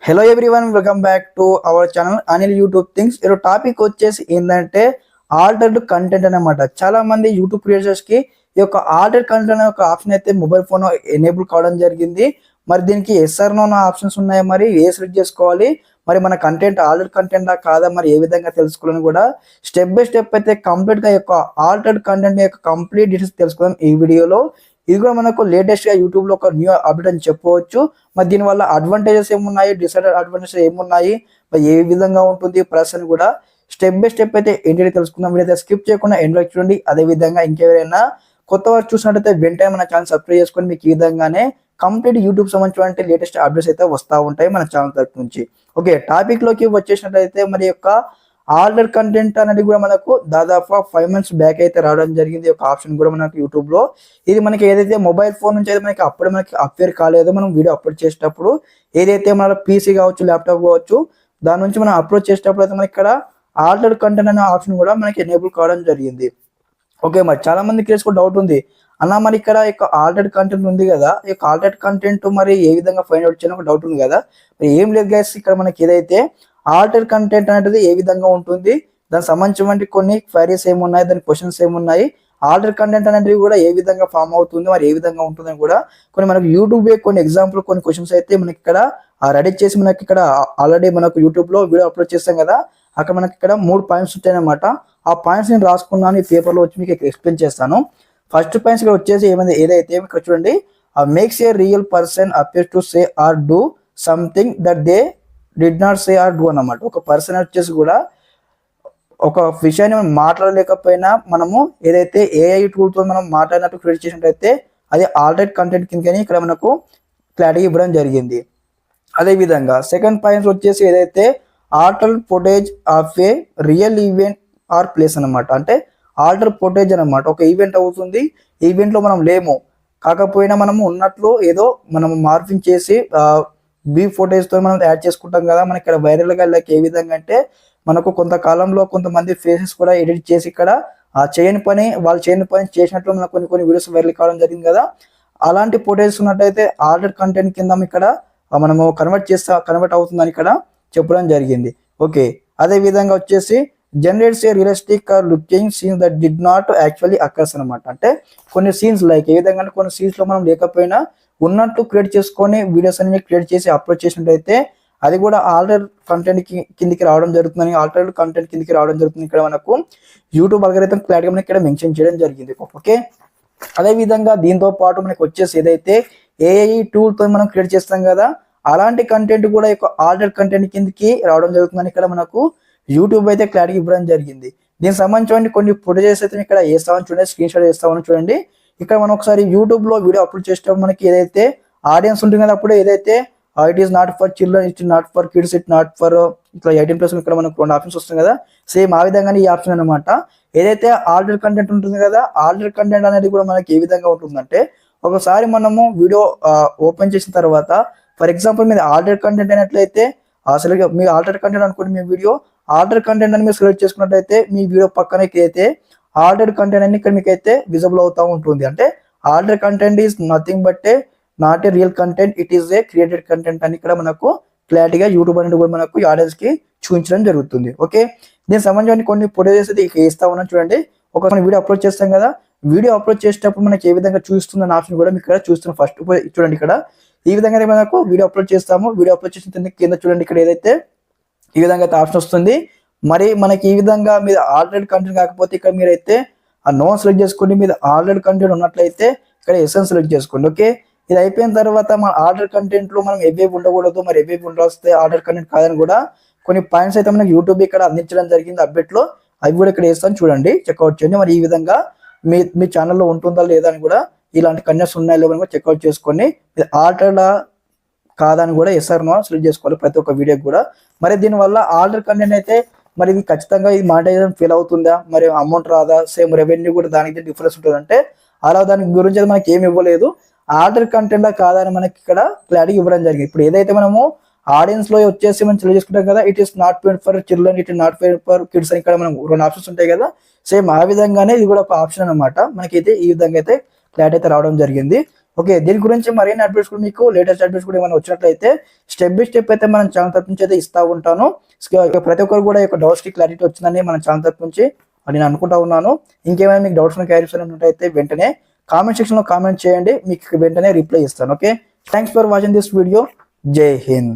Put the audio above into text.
Hello everyone, welcome back to our channel Anil YouTube things. ఈరోజు topic వచ్చేసి ఏంటంటే altered content అనమాట. చాలా మంది యూట్యూబ్ క్రియేటర్స్ కి ఈ యొక్క ఆల్టర్డ్ కంటెంట్ అనే ఒక ఆప్షన్ అయితే మొబైల్ ఫోన్ ఎనేబుల్ కావడం జరిగింది. మరి దీనికి ఎస్ఆర్ నో ఆప్షన్స్ ఉన్నాయి. మరి ఏ సెలెక్ట్ చేసుకోవాలి, మరి మన కంటెంట్ ఆల్టర్డ్ కంటెంట్ కాదా, మరి ఏ విధంగా తెలుసుకోవాలని కూడా స్టెప్ బై స్టెప్ అయితే కంప్లీట్ గా యొక్క ఆల్టర్డ్ కంటెంట్ యొక్క కంప్లీట్ డీటెయిల్స్ తెలుసుకోవడం ఈ వీడియోలో. ఇది కూడా మనకు లేటెస్ట్ గా యూట్యూబ్ లో ఒక న్యూ అప్డేట్ అని చెప్పవచ్చు. మరి దీనివల్ల అడ్వాంటేజెస్ ఏమున్నాయి, డిసడ్వాంటేజెస్ ఏమున్నాయి, మరి ఏ విధంగా ఉంటుంది ప్లస్ అని కూడా స్టెప్ బై స్టెప్ అయితే ఏంటంటే తెలుసుకుందాం. వీడైతే స్కిప్ చేయకుండా ఎండ్ వరకు చూడండి. అదే విధంగా ఇంకెవరైనా కొత్త వారు చూసినట్టయితే వెంటనే మన ఛానల్ సబ్స్క్రైబ్ చేసుకొని మీకు ఈ విధంగానే కంప్లీట్ యూట్యూబ్ సంబంధించిన లేటెస్ట్ అప్డేట్స్ అయితే వస్తూ ఉంటాయి మన ఛానల్ తరఫు నుంచి. ఓకే, టాపిక్ లోకి వచ్చేసినట్లయితే మరి యొక్క ఆల్టర్ కంటెంట్ అనేది కూడా మనకు దాదాపు 5 months బ్యాక్ అయితే రావడం జరిగింది. ఒక ఆప్షన్ కూడా మనకు యూట్యూబ్ లో. ఇది మనకి ఏదైతే మొబైల్ ఫోన్ నుంచి అయితే మనకి అప్పుడు మనకి అపేర్ కాలేదు. మనం వీడియో అప్లోడ్ చేసేటప్పుడు ఏదైతే మన పీసీ కావచ్చు, ల్యాప్టాప్ కావచ్చు, దాని నుంచి మనం అప్లోడ్ చేసేటప్పుడు అయితే మనకి ఇక్కడ ఆల్టర్ కంటెంట్ అనే ఆప్షన్ కూడా మనకి ఎనేబుల్ కావడం జరిగింది. ఓకే, మరి చాలా మందికి కూడా డౌట్ ఉంది అన్న, మరి ఇక్కడ ఆల్టర్డ్ కంటెంట్ ఉంది కదా, ఈ ఆల్టర్డ్ కంటెంట్ మరి ఏ విధంగా ఫైండ్ అవుట్ చేయడం ఒక డౌట్ ఉంది కదా. మరి ఏం లేదు గైస్, ఇక్కడ మనకి ఏదైతే ఆల్టర్డ్ కంటెంట్ అనేది ఏ విధంగా ఉంటుంది, దానికి సంబంధించిన కొన్ని క్వైరీస్ ఏమున్నాయి, దాని క్వశ్చన్స్ ఏమున్నాయి, ఆల్టర్డ్ కంటెంట్ అనేది కూడా ఏ విధంగా ఫామ్ అవుతుంది, మరి ఏ విధంగా ఉంటుందని కూడా కొన్ని మనకు యూట్యూబ్ కొన్ని ఎగ్జాంపుల్ కొన్ని క్వశ్చన్స్ అయితే మనకి ఇక్కడ రెడీ చేసి మనకి ఇక్కడ ఆల్రెడీ మనకు యూట్యూబ్ లో వీడియో అప్లోడ్ చేస్తాం కదా. అక్కడ మనకి ఇక్కడ 3 పాయింట్స్ ఉంటాయి అనమాట. ఆ పాయింట్స్ నేను రాసుకున్నాను, ఈ పేపర్ లో వచ్చి మీకు ఎక్స్ప్లెయిన్ చేస్తాను. ఫస్ట్ పాయింట్స్ ఇక్కడ వచ్చేసి ఏమైంది, ఏదైతే ఇక్కడ చూడండి, makes a real person appear to say or do something that they did not say or do అన్నమాట. ఒక పర్సన్ వచ్చేసి కూడా ఒక విషయాన్ని మనం మాట్లాడలేకపోయినా మనము ఏదైతే ఏఐ టూల్తో మనం మాట్లాడినట్టు క్రియేట్ చేసినట్టయితే అది ఆల్టర్డ్ కంటెంట్ కిందకి ఇక్కడ మనకు క్లారిటీ ఇవ్వడం జరిగింది. అదే విధంగా సెకండ్ పాయింట్ వచ్చేసి ఏదైతే alter footage of a real event or place అనమాట. అంటే ఆల్టర్ ఫుటేజ్ అనమాట, ఒక ఈవెంట్ అవుతుంది, ఈవెంట్ లో మనం లేము, కాకపోయినా మనము ఉన్నట్లు ఏదో మనం మార్పింగ్ చేసి బీ ఫుటేజ్ తో మనం యాడ్ చేసుకుంటాం కదా. మనకి ఇక్కడ వైరల్ గా ఏ విధంగా అంటే మనకు కొంతకాలంలో కొంతమంది ఫేసెస్ కూడా ఎడిట్ చేసి ఇక్కడ చేయని పని వాళ్ళు చేయని పని చేసినట్లు మనకు కొన్ని వీడియోస్ వైరల్ కావడం జరిగింది కదా. అలాంటి ఫుటేజ్ ఉన్నట్టయితే ఆల్టర్ కంటెంట్ కింద ఇక్కడ మనము కన్వర్ట్ అవుతుందని ఇక్కడ చెప్పడం జరిగింది. ఓకే, అదే విధంగా వచ్చేసి generates a realistic or looking scenes that did not actually occurs అనమాట. అంటే కొన్ని సీన్స్ లైక్ ఏ విధంగా కొన్ని సీన్స్ లో మనం లేకపోయినా ఉన్నట్టు క్రియేట్ చేసుకొని వీడియోస్ అన్ని క్రియేట్ చేసి అప్లోడ్ చేసినట్టయితే అది కూడా ఆల్టర్ కంటెంట్ కిందికి రావడం జరుగుతుందని, ఆల్టర్డ్ కంటెంట్ కిందికి రావడం జరుగుతుంది. ఇక్కడ మనకు యూట్యూబ్ అల్గోరిథం క్లారిటీగా మనకి ఇక్కడ మెన్షన్ చేయడం జరిగింది. ఓకే, అదే విధంగా దీంతో పాటు మనకి వచ్చేసి ఏదైతే ఏఐ టూల్ తో మనం క్రియేట్ చేస్తాం కదా, అలాంటి కంటెంట్ కూడా ఆల్టర్డ్ కంటెంట్ కిందికి రావడం జరుగుతుందని ఇక్కడ మనకు యూట్యూబ్ అయితే క్లారిటీ ఇవ్వడం జరిగింది. దీనికి సంబంధించిన కొన్ని ఫుటేజెస్ అయితే ఇక్కడ వేస్తామని చూడండి, స్క్రీన్ షాట్ వేస్తామని చూడండి. ఇక్కడ మనం ఒకసారి యూట్యూబ్ లో వీడియో అప్లోడ్ చేసేటప్పుడు మనకి ఏదైతే ఆడియన్స్ ఉంటుంది కదా, అప్పుడు ఏదైతే it is not for children, it not for kids, it not for ఇట్లా 18+ ఇక్కడ మనకు 2 ఆప్షన్స్ వస్తుంది కదా. సేమ్ ఆ విధంగానే ఈ ఆప్షన్ అనమాట. ఏదైతే ఆల్టర్ కంటెంట్ ఉంటుంది కదా, ఆల్టర్ కంటెంట్ అనేది కూడా మనకి ఏ విధంగా ఉంటుందంటే ఒకసారి మనము వీడియో ఓపెన్ చేసిన తర్వాత ఫర్ ఎగ్జాంపుల్ మీద ఆల్టర్ కంటెంట్ అయినట్లయితే అసలు మీ ఆల్టర్ కంటెంట్ అనుకోండి, మీ వీడియో ఆల్టర్ కంటెంట్ అని మీరు సెలెక్ట్ చేసుకున్నట్లయితే మీ వీడియో పక్కన అయితే ఆల్టర్ కంటెంట్ అని ఇక్కడ మీకు అయితే విజిబుల్ అవుతూ ఉంటుంది. అంటే alter content is nothing but not a real content, it is a created content అని ఇక్కడ మనకు క్లారిటీగా యూట్యూబ్ అనేది కూడా మనకు ఆడియన్స్ కి చూపించడం జరుగుతుంది. ఓకే, దీనికి సంబంధించిన కొన్ని ఫోటోస్ అయితే ఇస్తా ఉన్నాం చూడండి. ఒక వీడియో అప్లోడ్ చేస్తాం కదా, వీడియో అప్లోడ్ చేసేటప్పుడు మనకి ఏ విధంగా చూస్తుందన్న ఆప్షన్ కూడా మీకు ఇక్కడ చూస్తున్నాం. ఫస్ట్ చూడండి, ఇక్కడ ఈ విధంగా మనకు వీడియో అప్లోడ్ చేస్తాము. వీడియో అప్లోడ్ చేసిన కింద చూడండి, ఇక్కడ ఏదైతే ఈ విధంగా అయితే ఆప్షన్ వస్తుంది. మరి మనకి ఈ విధంగా మీరు ఆల్రెడీ కంటెంట్ కాకపోతే ఇక్కడ మీరైతే ఆ నో సెలెక్ట్ చేసుకోండి. మీరు ఆల్రెడీ కంటెంట్ ఉన్నట్లయితే ఇక్కడ ఎస్ఎన్ సెలెక్ట్ చేసుకోండి. ఓకే, ఇది అయిపోయిన తర్వాత మన ఆర్డర్ కంటెంట్ లో మనం ఏవేవి ఉండకూడదు, మరి ఏవేవి ఉండొస్తే ఆర్డర్ కంటెంట్ కాదని కూడా కొన్ని పాయింట్స్ అయితే మనకి యూట్యూబ్ ఇక్కడ అందించడం జరిగింది అప్డేట్ లో. అవి కూడా ఇక్కడ వేస్తాను చూడండి, చెక్అవుట్ చేయండి. మరి ఈ విధంగా మీ ఛానల్లో ఉంటుందా లేదా అని కూడా ఇలాంటి కంటెంట్స్ ఉన్నాయో లేవని కూడా చెక్అవుట్ చేసుకొని ఆల్టర్ కాదని కూడా ఎస్ఆర్ నో సెలెక్ట్ చేసుకోవాలి ప్రతి ఒక్క వీడియోకి కూడా. మరి దీనివల్ల ఆల్టర్ కంటెంట్ అయితే మరి ఇది ఖచ్చితంగా ఇది మానిటైజేషన్ ఫెయిల్ అవుతుందా, మరి అమౌంట్ రాదా, సేమ్ రెవెన్యూ కూడా దానికి డిఫరెన్స్ ఉంటుంది అంటే అలా దాని గురించి అయితే మనకి ఏమి ఇవ్వలేదు. ఆల్టర్ కంటెంట్ కాదని మనకి ఇక్కడ క్లారిటీ ఇవ్వడం జరిగింది. ఇప్పుడు ఏదైతే మనము ఆడియన్స్ లో వచ్చేసి మనం సెలెక్ట్ చేసుకుంటాం కదా, it is not paid for children, it is not paid for kids అని ఇక్కడ మనం 2 ఆప్షన్స్ ఉంటాయి కదా. సేమ్ ఆ విధంగానే ఇది కూడా ఒక ఆప్షన్ అనమాట. మనకైతే ఈ విధంగా అయితే క్లారిటీ అయితే రావడం జరిగింది. ఓకే, దీని గురించి మరిన్ని అప్డేట్స్ కూడా మీకు లేటెస్ట్ అప్డేట్స్ కూడా ఏమైనా వచ్చినట్లయితే స్టెప్ బై స్టెప్ అయితే మనం ఛానల్ తరపు నుంచి అయితే ఇస్తా ఉంటాను. ప్రతి ఒక్కరు కూడా ఈ యొక్క డౌట్స్ కి క్లారిటీ వచ్చిందని మన ఛానల్ తరపు నుంచి నేను అనుకుంటా ఉన్నాను. ఇంకేమైనా మీకు డౌట్స్ క్లారిఫికేషన్ ఉన్నట్టయితే వెంటనే కామెంట్ సెక్షన్ లో కామెంట్ చేయండి, మీకు వెంటనే రిప్లై ఇస్తాను. Okay, thanks for watching this video. జై హింద్.